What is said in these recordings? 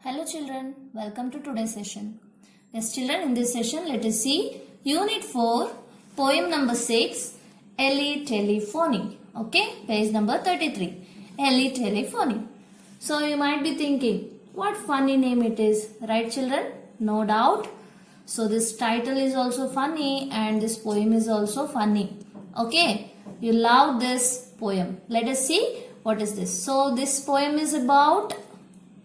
Hello children, welcome to today's session. Yes children, in this session let us see Unit 4, poem number 6, Ellie Telephony. Okay, page number 33, Ellie Telephony. So you might be thinking, what funny name it is, right children? No doubt. So this title is also funny and this poem is also funny. Okay, you love this poem. Let us see what is this. So this poem is about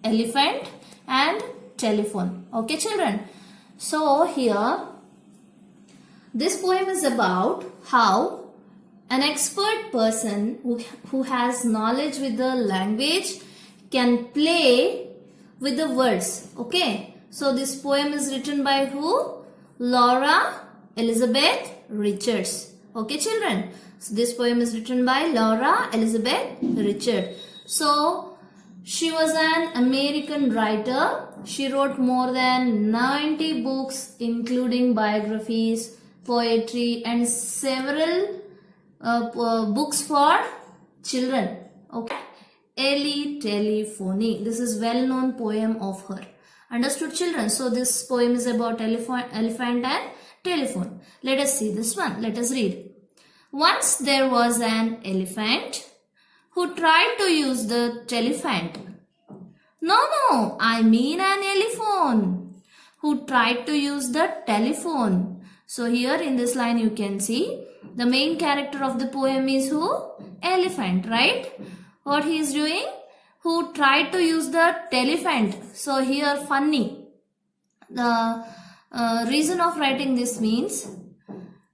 elephant and telephone. Okay children, so here this poem is about how an expert person who has knowledge with the language can play with the words. Okay, so this poem is written by who? Laura Elizabeth Richards. Okay children, so this poem is written by Laura Elizabeth Richards. So she was an American writer. She wrote more than 90 books including biographies, poetry and several books for children. Okay. Ellie Telephony. This is well-known poem of her. Understood children? So this poem is about elephant and telephone. Let us see this one. Let us read. Once there was an elephant who tried to use the telephone. No, I mean an elephant who tried to use the telephone. So here in this line you can see the main character of the poem is who? Elephant, right? What he is doing? Who tried to use the telephone. So here funny. The reason of writing this means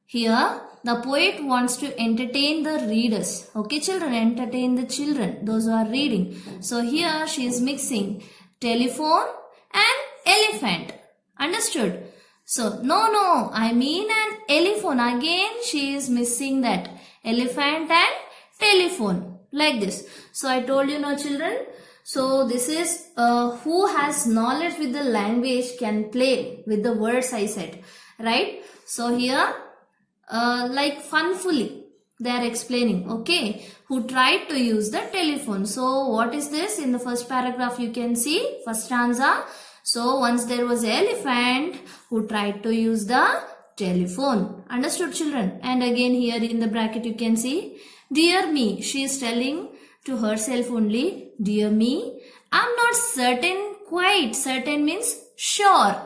here the poet wants to entertain the readers. Okay children, entertain the children, those who are reading. So here she is mixing telephone and elephant. Understood? So no, I mean an elephant. Again she is missing that elephant and telephone. Like this. So I told you children. So this is who has knowledge with the language can play with the words I said. Right? So here like funfully they are explaining, okay, who tried to use the telephone. So what is this? In the first paragraph you can see, first stanza. So once there was an elephant who tried to use the telephone. Understood children? And again here in the bracket you can see, dear me, she is telling to herself only, dear me, I'm not certain, quite certain means sure.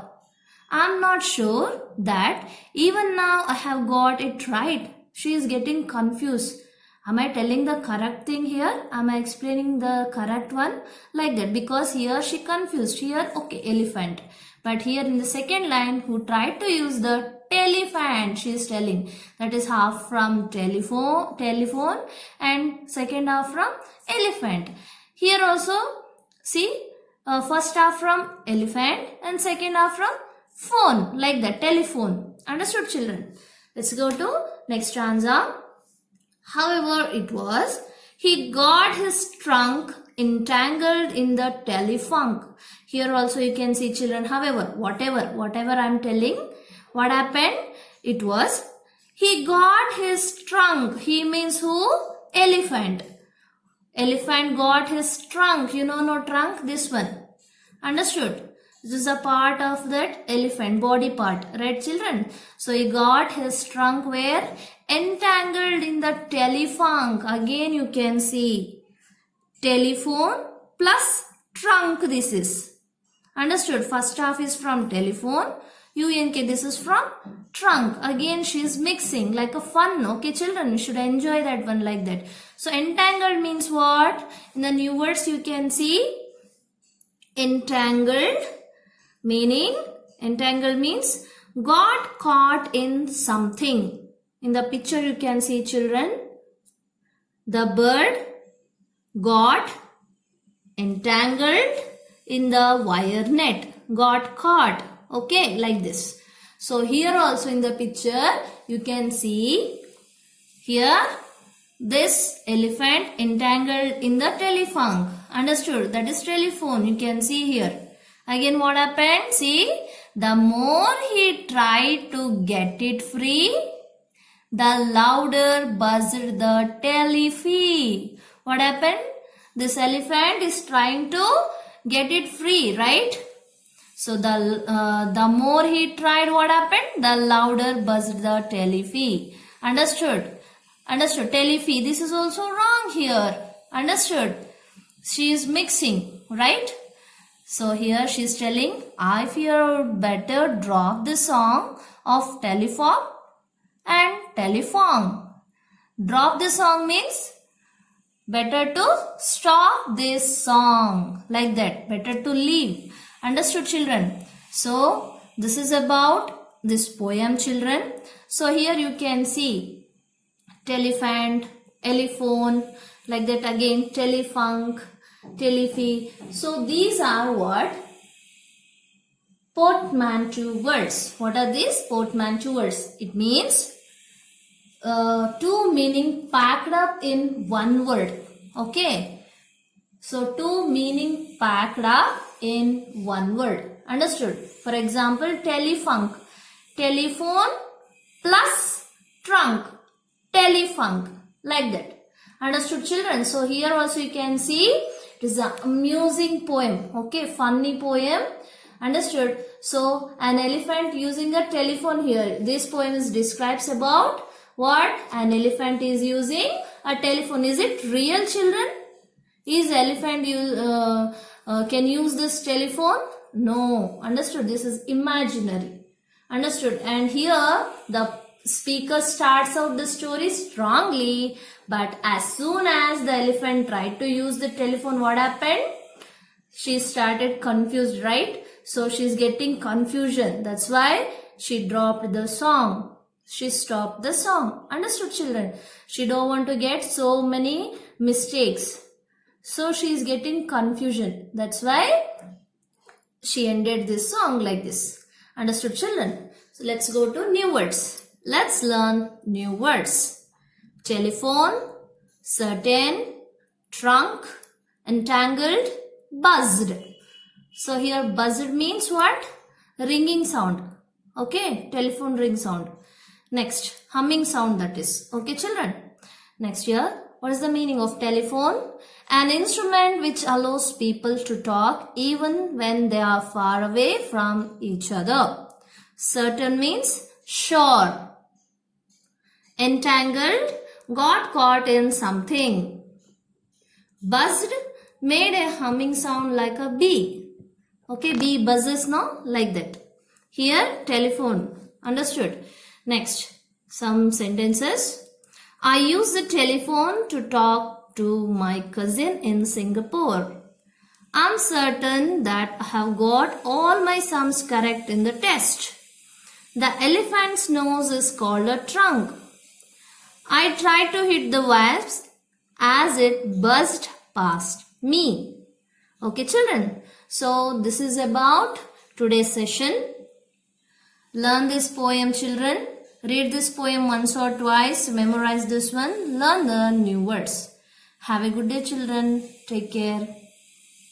I'm not sure that even now I have got it right. She is getting confused. Am I telling the correct thing here? Am I explaining the correct one? Like that. Because here she confused. Here, okay, elephant. But here in the second line, who tried to use the telephant, she is telling. That is half from telephone and second half from elephant. Here also, see, first half from elephant and second half from phone, like that, telephone. Understood children? Let's go to next stanza. However it was, he got his trunk entangled in the telephone. Here also you can see children, however, whatever I am telling, what happened? It was, he got his trunk. He means who? Elephant. Elephant got his trunk. You know no trunk? This one. Understood? This is a part of that elephant, body part, right children? So he got his trunk where? Entangled in the telephone. Again you can see telephone plus trunk this is. Understood? First half is from telephone, UNK this is from trunk. Again she is mixing like a fun. Okay children, you should enjoy that one like that. So entangled means what? In the new words you can see entangled. Meaning, entangled means got caught in something. In the picture you can see children, the bird got entangled in the wire net, got caught. Okay, like this. So here also in the picture you can see here this elephant entangled in the telephone. Understood? That is telephone. You can see here. Again what happened? See, the more he tried to get it free, the louder buzzed the telephone. What happened? This elephant is trying to get it free, right? So the more he tried, what happened? The louder buzzed the telefee. Understood? Understood. Telefee. This is also wrong here. Understood? She is mixing, right? So here she is telling, I fear better drop the song of telephone and telephone. Drop the song means better to stop this song. Like that. Better to leave. Understood, children? So this is about this poem, children. So here you can see telephant, elephone, like that again, telefunk, telefee. So these are what? Portmanteau words. What are these? Portmanteau words. It means two meaning packed up in one word. Okay. So two meaning packed up in one word. Understood? For example, telefunk. Telephone plus trunk. Telefunk. Like that. Understood, children? So here also you can see it is an amusing poem. Okay, funny poem. Understood? So an elephant using a telephone here. This poem is describes about what? An elephant is using a telephone. Is it real, children? Is elephant can use this telephone? No. Understood? This is imaginary. Understood? And here the speaker starts out the story strongly, but as soon as the elephant tried to use the telephone, what happened? She started confused, right? So she's getting confusion. That's why she dropped the song. She stopped the song. Understood, children? She don't want to get so many mistakes. So she is getting confusion. That's why she ended this song like this. Understood, children? So let's go to new words. Let's learn new words. Telephone, certain, trunk, entangled, buzzed. So here buzzed means what? Ringing sound. Okay, telephone ring sound. Next, humming sound, that is. Okay, children? Next here, what is the meaning of telephone? An instrument which allows people to talk even when they are far away from each other. Certain means sure. Entangled, got caught in something. Buzzed, made a humming sound like a bee. Okay, bee buzzes, no? Like that. Here, telephone. Understood? Next, some sentences. I use the telephone to talk to my cousin in Singapore. I'm certain that I have got all my sums correct in the test. The elephant's nose is called a trunk. I tried to hit the wasp as it buzzed past me. Okay, children. So this is about today's session. Learn this poem, children. Read this poem once or twice. Memorize this one. Learn the new words. Have a good day, children. Take care.